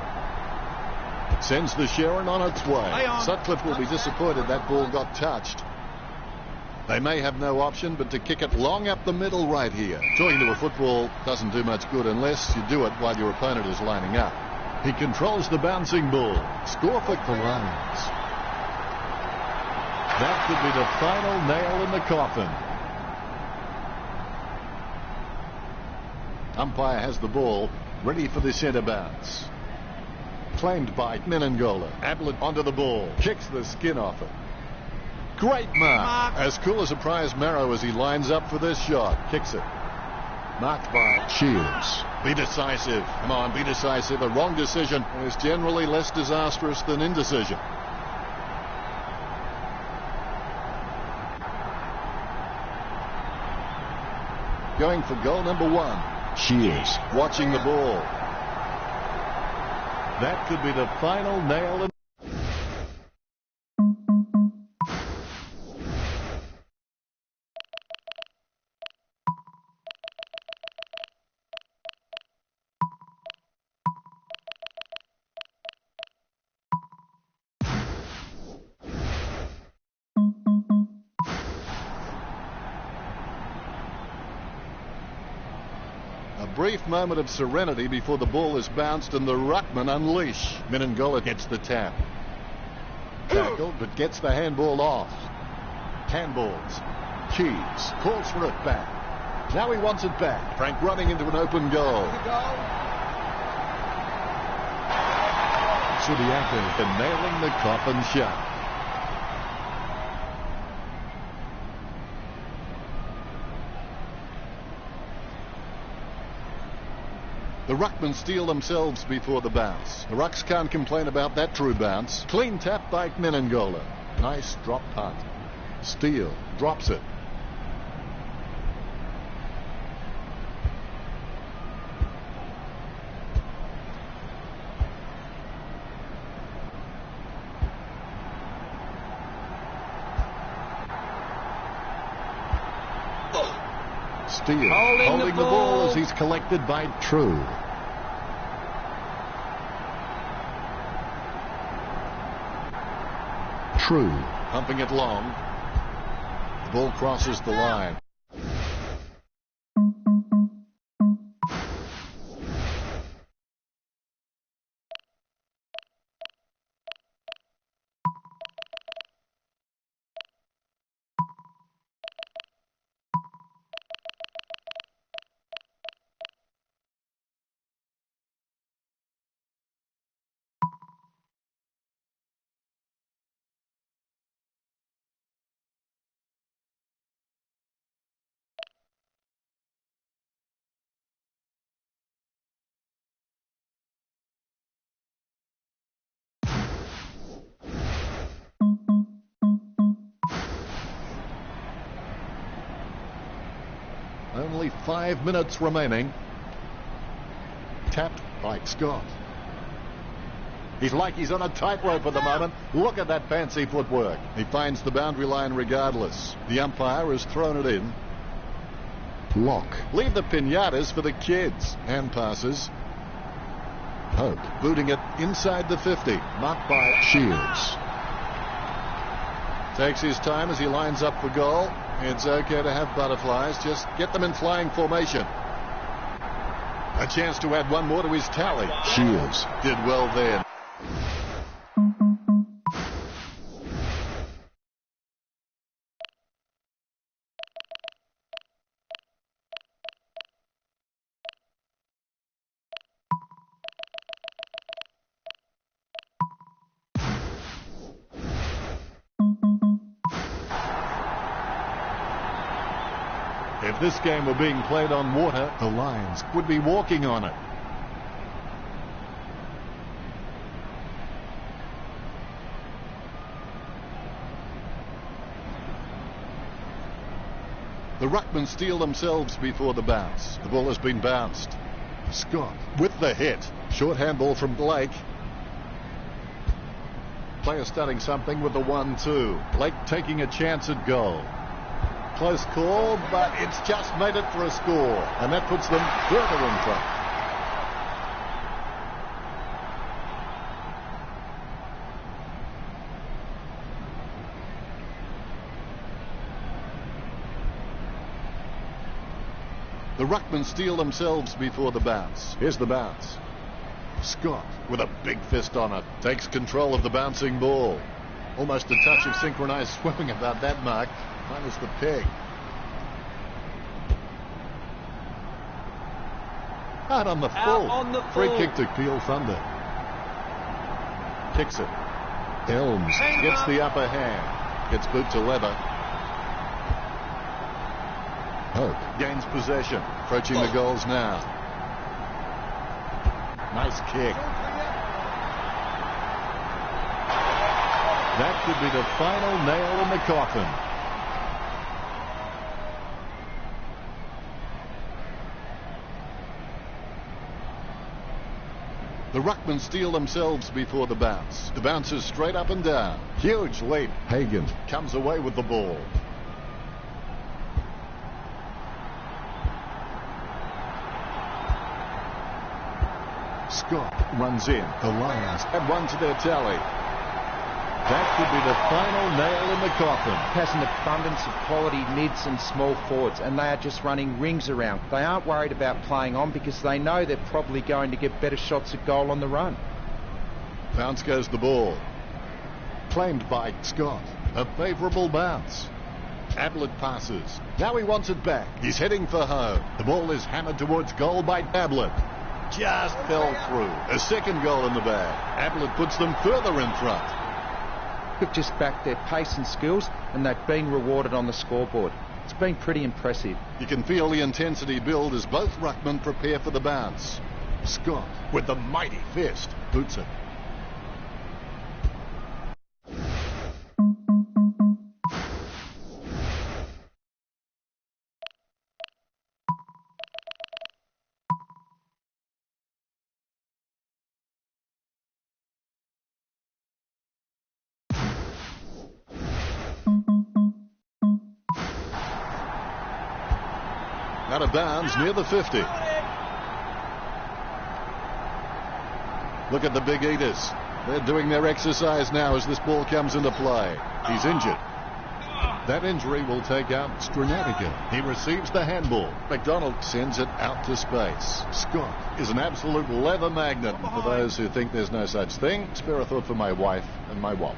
[SPEAKER 1] Sends the Sharon on its way. Sutcliffe will be disappointed that ball got touched. They may have no option but to kick it long up the middle right here. Joining to a football doesn't do much good unless you do it while your opponent is lining up. He controls the bouncing ball. Score for the Lions. That could be the final nail in the coffin. Umpire has the ball, ready for the centre bounce. Claimed by Minangola. Ablett onto the ball. Kicks the skin off it. Great mark. As cool as a prize marrow as he lines up for this shot. Kicks it. Marked by Shields. Be decisive. Come on, be decisive. A wrong decision is generally less disastrous than indecision. going for goal number 1. Shears watching the ball. That could be the final nail in. A brief moment of serenity before the ball is bounced and the ruckman unleash. Menengola gets the tap. Tackled, but gets the handball off. Handballs. Keys calls for it back. Now he wants it back. Frank running into an open goal. Subiaco and nailing the coffin shut. The ruckmen steal themselves before the bounce. The Rucks can't complain about that true bounce. Clean tap by Menengola. Nice drop punt. Steele drops it. Steele holding the ball as he's collected by True. True pumping it long. The ball crosses the line. Only 5 minutes remaining. Tapped by Scott. He's like he's on a tightrope at the moment. Look at that fancy footwork. He finds the boundary line regardless. The umpire has thrown it in. Block. Leave the pinatas for the kids. Hand passes. Pope booting it inside the 50. Marked by Shields. Takes his time as he lines up for goal. It's okay to have butterflies. Just get them in flying formation. A chance to add one more to his tally. Shields did well there. If this game were being played on water, the Lions would be walking on it. The ruckmen steal themselves before the bounce. The ball has been bounced. Scott with the hit. Short handball from Blake. Player starting something with the 1-2. Blake taking a chance at goal. Close call, but it's just made it for a score. And that puts them further in front. The ruckmen steal themselves before the bounce. Here's the bounce. Scott with a big fist on it. Takes control of the bouncing ball. Almost a touch of synchronized swimming about that mark. Minus the peg. Out on the full. Free kick to Peel Thunder. Kicks it. Elms gets the upper hand. Gets boot to leather. Hope gains possession. Approaching the goals now. Nice kick. That could be the final nail in the coffin. The ruckmen steel themselves before the bounce. The bounce is straight up and down. Huge leap. Hagen comes away with the ball. Scott runs in. The Lions add one to their tally. That could be the final nail in the coffin.
[SPEAKER 2] Has an abundance of quality mids and small forwards, and they are just running rings around. They aren't worried about playing on because they know they're probably going to get better shots at goal on the run.
[SPEAKER 1] Bounce goes the ball. Claimed by Scott. A favourable bounce. Ablett passes. Now he wants it back. He's heading for home. The ball is hammered towards goal by Ablett. Just fell through. A second goal in the bag. Ablett puts them further in front.
[SPEAKER 2] They've just backed their pace and skills, and they've been rewarded on the scoreboard. It's been pretty impressive.
[SPEAKER 1] You can feel the intensity build as both ruckmen prepare for the bounce. Scott with the mighty fist boots it. Out of bounds near the 50. Look at the big eaters. They're doing their exercise now as this ball comes into play. He's injured. That injury will take out Stranatica. He receives the handball. McDonald sends it out to space. Scott is an absolute leather magnet. And for those who think there's no such thing, spare a thought for my wife and my WAFL.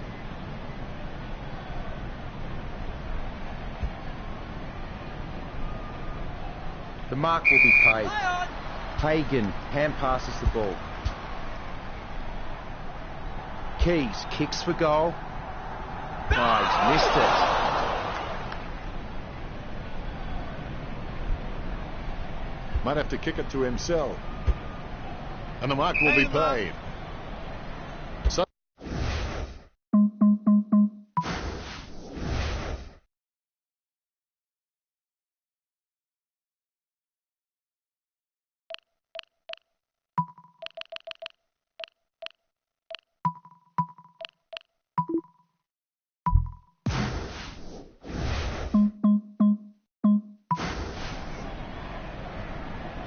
[SPEAKER 2] The mark will be paid. Hagen hand passes the ball. Keys kicks for goal. Nice, missed it.
[SPEAKER 1] Might have to kick it to himself. And the mark will be paid. So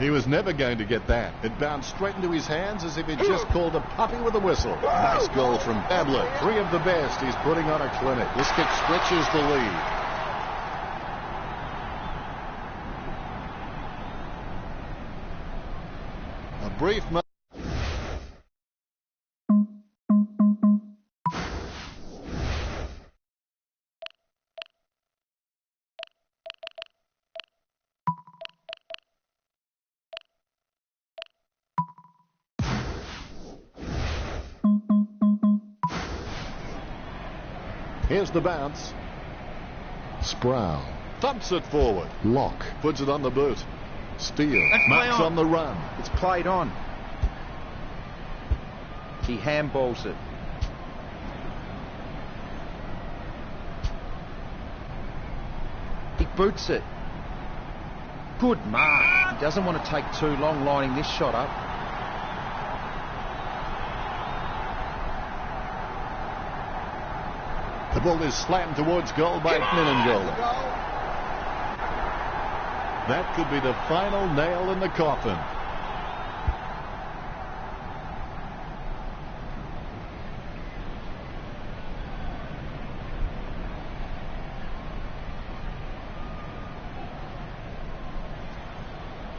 [SPEAKER 1] he was never going to get that. It bounced straight into his hands as if he'd just called a puppy with a whistle. Nice goal from Ablett. 3 of the best. He's putting on a clinic. This kick stretches the lead. A brief moment. Here's the bounce. Sproul thumps it forward. Lock puts it on the boot. Steele marks on the run.
[SPEAKER 2] It's played on. He handballs it. He boots it. Good mark. He doesn't want to take too long lining this shot up.
[SPEAKER 1] The ball is slammed towards goal by Menengola. That could be the final nail in the coffin.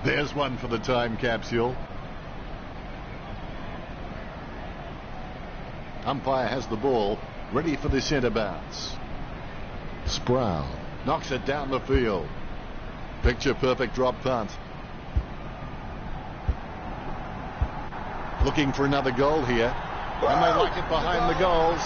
[SPEAKER 1] There's one for the time capsule. Umpire has the ball. Ready for the centre bounce. Sproul knocks it down the field. Picture perfect drop punt. Looking for another goal here. And they like it behind the goals.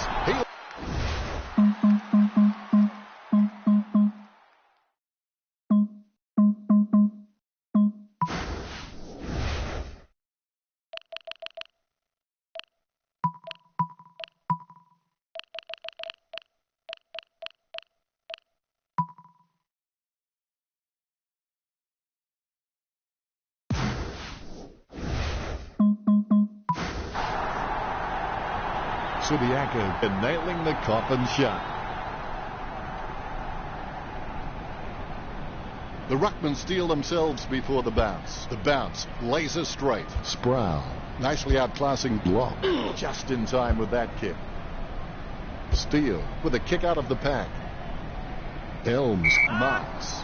[SPEAKER 1] Subiaco and nailing the coffin shut. The ruckmen steal themselves before the bounce. The bounce, laser straight. Sproul, nicely outclassing Block. Just in time with that kick. Steele with a kick out of the pack. Elms marks.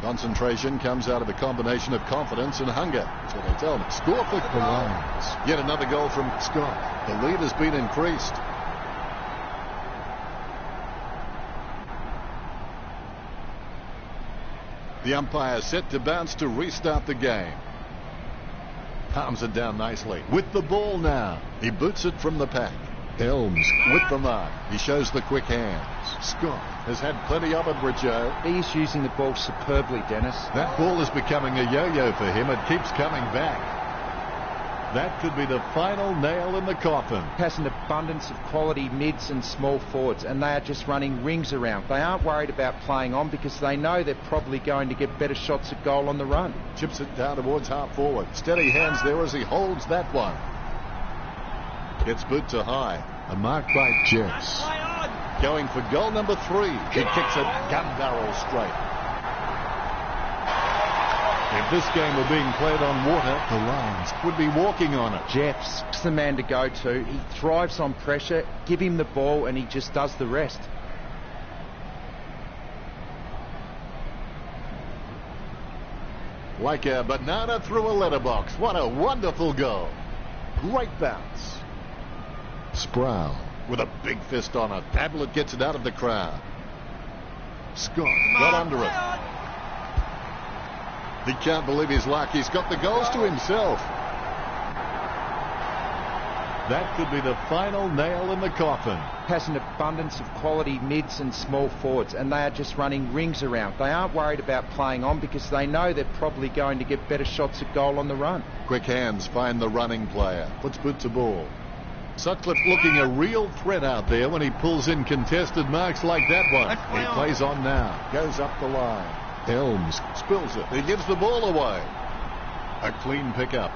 [SPEAKER 1] Concentration comes out of a combination of confidence and hunger. That's what they tell me. Score for the Lions. Yet another goal from Scott. The lead has been increased. The umpire set to bounce to restart the game. Palms it down nicely. With the ball now. He boots it from the pack. Elms with the mark. He shows the quick hands. Scott has had plenty of it, Richo.
[SPEAKER 2] He's using the ball superbly, Dennis.
[SPEAKER 1] That ball is becoming a yo-yo for him. It keeps coming back. That could be the final nail in the coffin.
[SPEAKER 2] Has an abundance of quality mids and small forwards, and they are just running rings around. They aren't worried about playing on because they know they're probably going to get better shots at goal on the run.
[SPEAKER 1] Chips it down towards half forward. Steady hands there as he holds that one. Gets boot to high. A mark by Jeffs. Going for goal number 3. He kicks it gun barrel straight. If this game were being played on water, the Lions would be walking on it.
[SPEAKER 2] Jeffs is the man to go to. He thrives on pressure. Give him the ball and he just does the rest.
[SPEAKER 1] Like a banana through a letterbox. What a wonderful goal. Great bounce. Sproul with a big fist on it. Ablett gets it out of the crowd. Scott got under it. He can't believe his luck. He's got the goals to himself. That could be the final nail in the coffin.
[SPEAKER 2] Has an abundance of quality mids and small forwards, and they are just running rings around. They aren't worried about playing on because they know they're probably going to get better shots at goal on the run.
[SPEAKER 1] Quick hands find the running player. Puts boot to ball. Sutcliffe looking a real threat out there when he pulls in contested marks like that one. He plays on now. Goes up the line. Elms spills it. He gives the ball away. A clean pickup.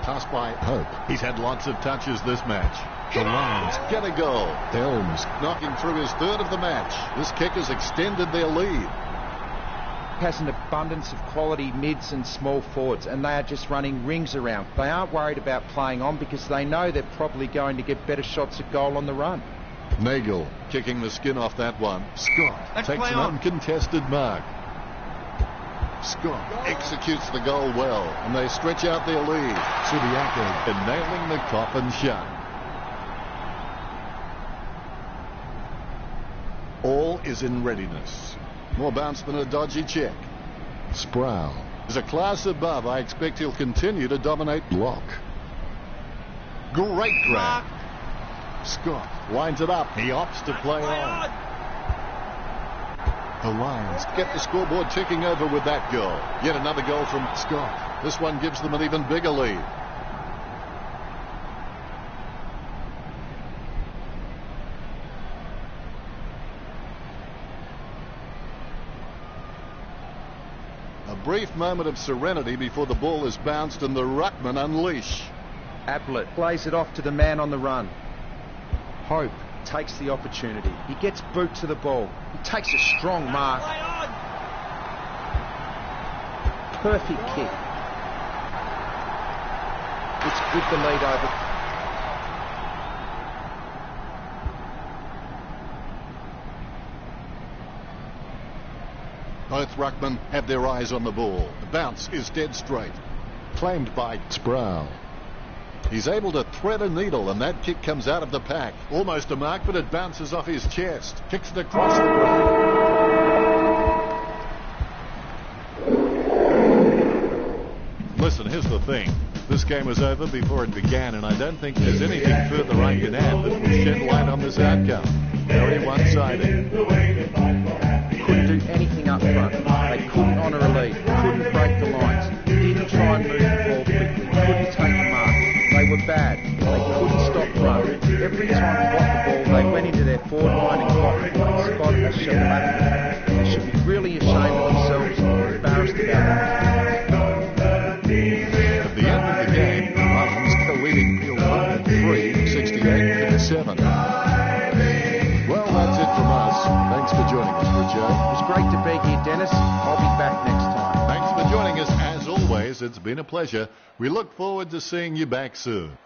[SPEAKER 1] Pass by Hope. He's had lots of touches this match. The Lions get a goal. Elms knocking through his third of the match. This kick has extended their lead.
[SPEAKER 2] Has an abundance of quality mids and small forwards, and they are just running rings around. They aren't worried about playing on because they know they're probably going to get better shots at goal on the run.
[SPEAKER 1] Nagel kicking the skin off that one. Scott takes an uncontested mark. Scott executes the goal well, and they stretch out their lead. Subiaco and nailing the coffin shut. All is in readiness. More bounce than a dodgy check. Sproul is a class above. I expect he'll continue to dominate block. Great grab. Scott winds it up. He opts to play on. The Lions get the scoreboard ticking over with that goal. Yet another goal from Scott. This one gives them an even bigger lead. A brief moment of serenity before the ball is bounced and the ruckman unleash.
[SPEAKER 2] Ablett plays it off to the man on the run. Hope takes the opportunity. He gets boot to the ball. He takes a strong mark. Perfect kick. It's with the lead over.
[SPEAKER 1] Both ruckmen have their eyes on the ball. The bounce is dead straight. Claimed by Sproul. He's able to thread a needle, and that kick comes out of the pack. Almost a mark, but it bounces off his chest. Kicks it across the ground. Listen, here's the thing. This game was over before it began, and I don't think there's anything further I can add that will shed light on this outcome. Very one-sided.
[SPEAKER 2] Couldn't do anything up front. They couldn't honour a lead. Couldn't break the lines. Didn't try and move the ball quickly. Couldn't take the mark. They were bad. They couldn't stop run. Every time they got the ball, they went into their forward line and got spot a shot. They should be really ashamed of themselves and embarrassed about it.
[SPEAKER 1] At the end of the game, the Lions are leading 3, 68-7.
[SPEAKER 2] great to be here, Dennis. I'll be back next time.
[SPEAKER 1] Thanks for joining us. As always, it's been a pleasure. We look forward to seeing you back soon.